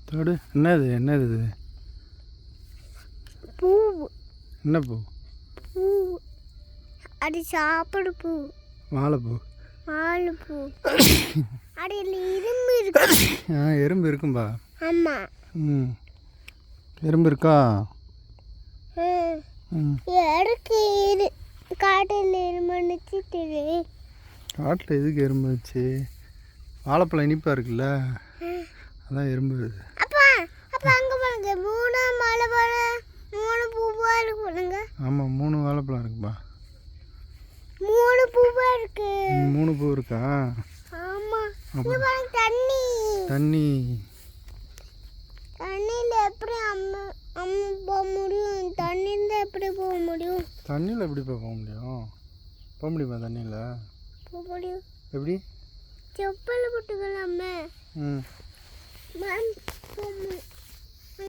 தோடு என்னது என்னது இது? பூ. என்ன பூ? பூ அது சாப்பிடு பூ. வாழைப்பூ. வாழைப்பூ. அடியில் எறும்பு இருக்கு. எறும்பு இருக்கும்பா. ஆமாம். ம் எறும்பு இருக்கா? எனக்கு காட்டில் எறும்புச்சு தெரியும். காட்டில் எதுக்கு எறும்பு வச்சு? வாழைப்பழம் இனிப்பாக இருக்குல்ல, அதான் எறும்பு. அப்பா அப்பா அங்கே பாருங்க, 3 வாழைப்பழம் 3 பூவாக இருக்கு பாருங்க. ஆமாம் 3 வாழைப்பழம் இருக்குப்பா. 3 பூவாக இருக்கு. 3 பூ இருக்கா? ஆமாம். இங்கே பாருங்க தண்ணி. தண்ணி. தண்ணியில் எப்படி அம்மா போக முடியும்? தண்ணியில் எப்படி போக முடியும்? தண்ணியில் எப்படி போக முடியும்? போக முடியுமா தண்ணியில்? போக முடியும். எப்படி? செப்பல் போட்டுக்கலாமே. ம்